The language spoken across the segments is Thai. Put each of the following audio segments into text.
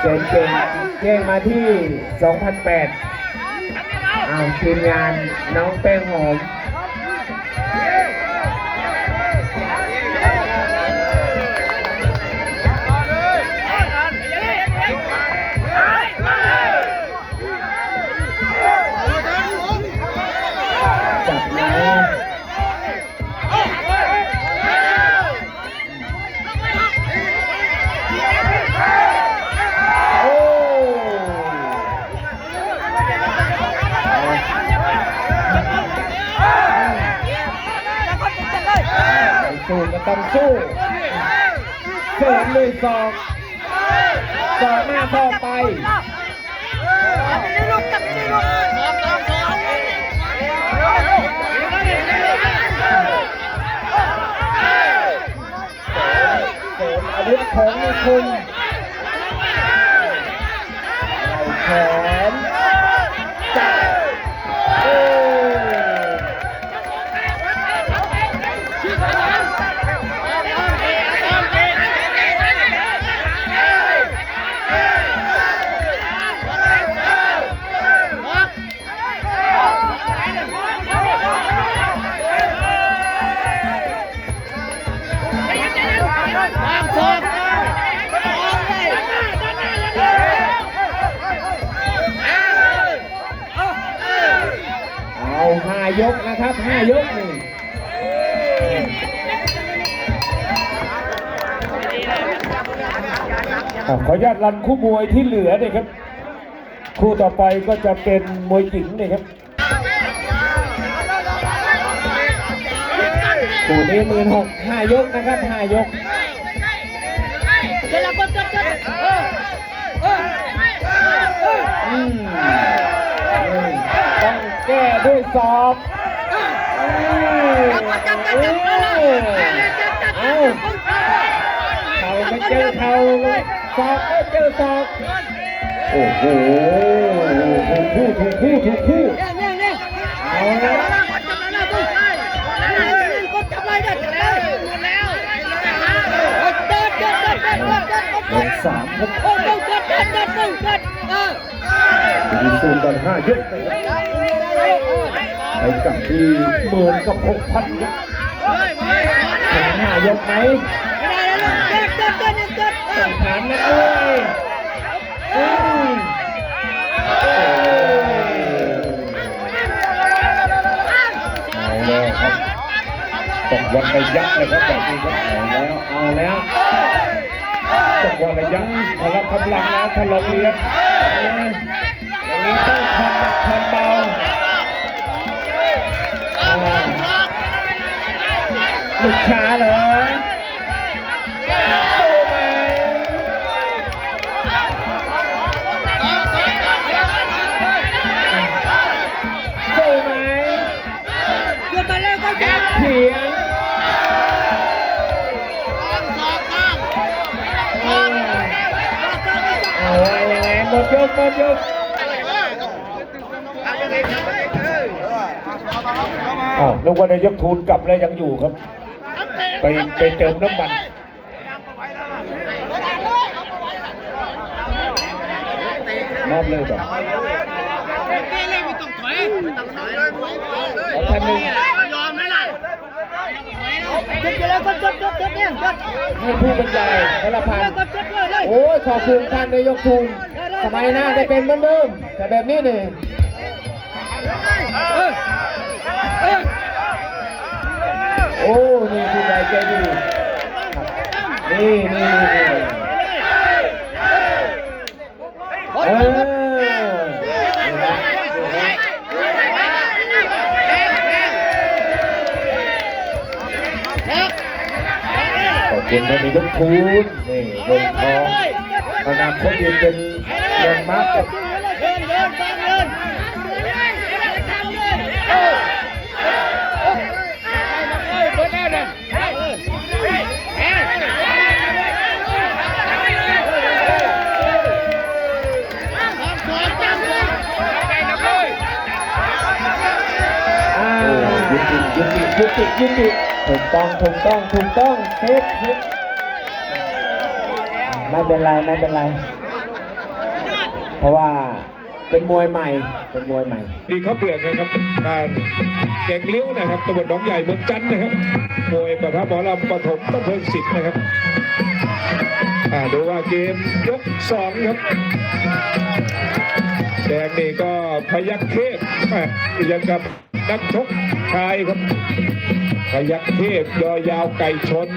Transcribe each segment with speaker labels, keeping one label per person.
Speaker 1: เก่งแจ้งมาที่ 2,800ทีมงานน้องแป้งหอมจับไหนสู้ก็ต้องสู้เสริมเลยศอกหน้าศอกไปเสริมอาวุธของในคุณแขนจับ5 ยกนะครับ5 ยกนี่ขออนุญาตรันคู่มวยที่เหลือเนี่ยครับคู่ต่อไปก็จะเป็นมวยหญิงเนี่ยครับคู่นี้16,000 5 ยกนะครับ5 ยกต้องแก้ด้วยศอกเขาไม่เจอเขาศอกไม่เจอศอกโอ้โหถูกคู่เอาละลง3ครับยิงตูนกัน5 ยกไปกับที่10,000 กับ 6,000 ครับ5 ยกไหมต้องถามนะด้วยเอาแล้วครับต้องวัดระยะเลยครับแบบนี้ครับเอาแล้วต้องวัดระยะพลังกำลังแล้วทะเลาะเลี้ยงอย่างนี้ต้องทำเบาลูกช้าเหรอสู้ไหมสู้ไหมเถียงเอายังไงหมดยกนึกว่านายกทูลกลับแล้วยังอยู่ครับไปเติมน้ำมันมอบเลยต่อท่านหนึ่งให้ผู้บรรยายพลพันธ์โอ้ยขอบคุณท่านนายกทูลสมัยหน้าได้เป็นเหมือนเดิมแต่แบบนี้นี่โอ้นี่ผู้ใหญ่ใจดีนี่ขอบคุณท่านนายกทูลนี่เงินทองอนาคตจะเป็นแรงมากกับยุติถูกต้องเซฟไม่เป็นไร
Speaker 2: เพราะว่าเป็นมวยใหม่
Speaker 1: ดีเขาเปลือกนะครับการแก่งเลี้ยวนะครับตำบลหนองใหญ่เมืองจันทร์นะครับมวยประทับหมอลำปฐมต้นเพลิงศิษย์นะครับดูว่าเกมยก2ครับแดงนี่ก็พยัคฆ์เทพยังกับนักชกชายครับพยัคฆ์เทพยอยาวไก่ชน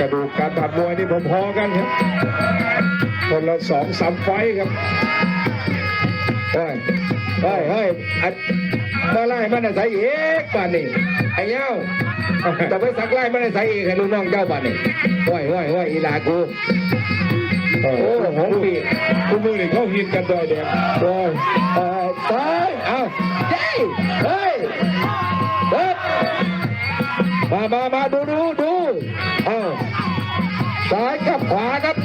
Speaker 1: กระดูกการผ่านมวยนี่พอๆกันครับคนละ2-3 ไฟครับเฮ้ยมาไล่มันใส่เอกบ้านนี่ไอ้เย้าแต่ไปสักไล่มันใส่เอกให้ลูกน้องเจ้าบ้านนี่เฮ้ยอีลากูโอ้โหปีกูมือนี่เขาหินกันด้วยเด็กโอ้ยตายเอาเฮ้ยมาดูซ้ายกับขวาครับ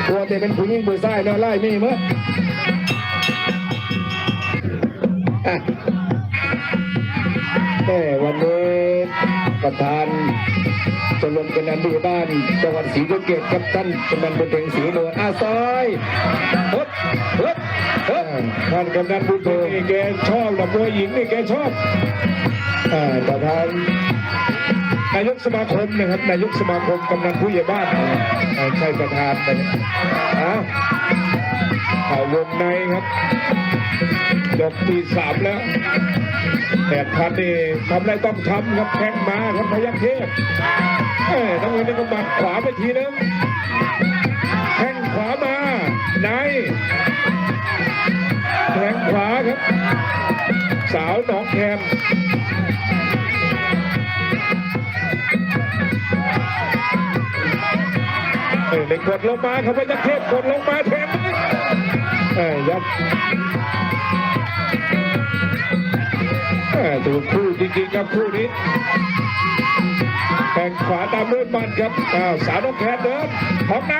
Speaker 1: ตัวแต่เป็นผู้หญิงผู้ชายเนาะไล่มีมั้ยวันนี้ประธานชมรมกำนันผู้ใหญ่บ้านจังหวัดศรีสะเกษครับท่านกำนันบุญเพ็งศรีนวลซอยท่านกำนันบุญเพ็งนี่แกชอบมวยหญิงนี่แกชอบประธานนายกสมาคมนะครับนายกสมาคมกำนันผู้ใหญ่บ้านใช่ประธานไปข่าววงในครับยกที่3แล้ว8,000นี่ทำอะไรต้องทำครับแข้งมาครับพยัคฆ์เทพน้ำเงินนี่ก็หมัดขวาไปทีนึงแข้งขวามาในแข้งขวาครับสาวหนองแคมเด็กกดลงมาเขาไปจะเทพกดลงมาแทนยับถูกคู่จริงๆครับคู่นี้แทงขวาตามด้วยมันครับสาวน้องแคนเดินของใน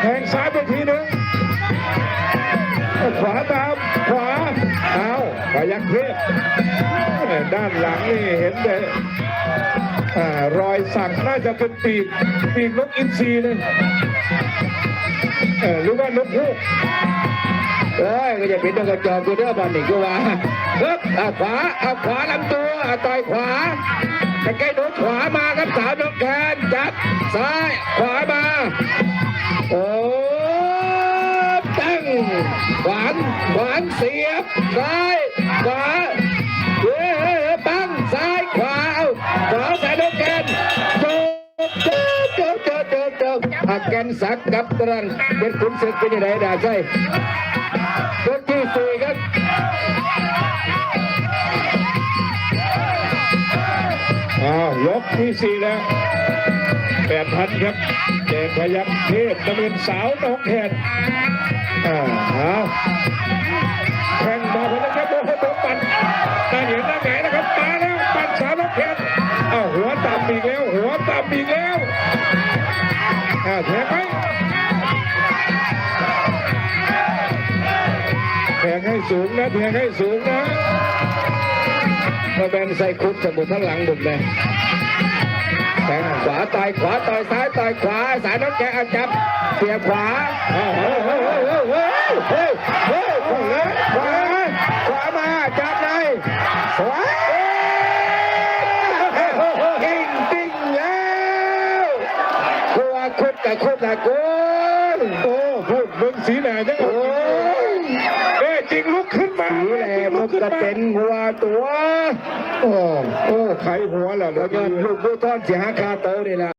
Speaker 1: แทงซ้ายไปทีนึงขวาตามขวาพยัคฆ์เทพด้านหลังนี่เห็นเลยรอยสักน่าจะเป็นปีกนกอินทรีเลยหรือว่านกฮูกก็จะเป็นนกกระจอกตัวเด้อบ้านนี่ก็ว่าขวาลำตัวต่อยขวาแต่ใกล้โดนขวามาครับสาวน้องแคนจับซ้ายขวามาโอ้ตั้งขวานเสียบซ้ายขวาตั้งซ้ายขวาขวาสาวน้องแคนจบแกนสักกับตรังเป็นขุนศึกเป็นยังไงด่าใช่ยกที่4ครับยกที่4แล้ว8,000ครับแดงพยัคฆ์เทพน้ำเงินสาวน้องแคนแข่งมาพยัคฆ์เทพโดนปั่นน่าเห็นน่าไงนะครับมาแล้วปั่นสาวน้องแคนหัวต่ำอีกแล้วแทงไหมแทงให้สูงนะมาแบนใส่คุกสมุดทั้งหลังดุเลยแทงขวาต่อยซ้ายต่อยขวาสายน้องแกจับเสียขวาขวามาจับเลยสวยติ้งแล้วกูคุดกับคุดนะกูพูดมึงสีหน้าจังจริงลุกขึ้นมาสีแหล่มันก็เป็นหัวตัวใครหัวล่ะเดี๋ยวลูกผู้ทอนเสียหาคาโตนี่แหละ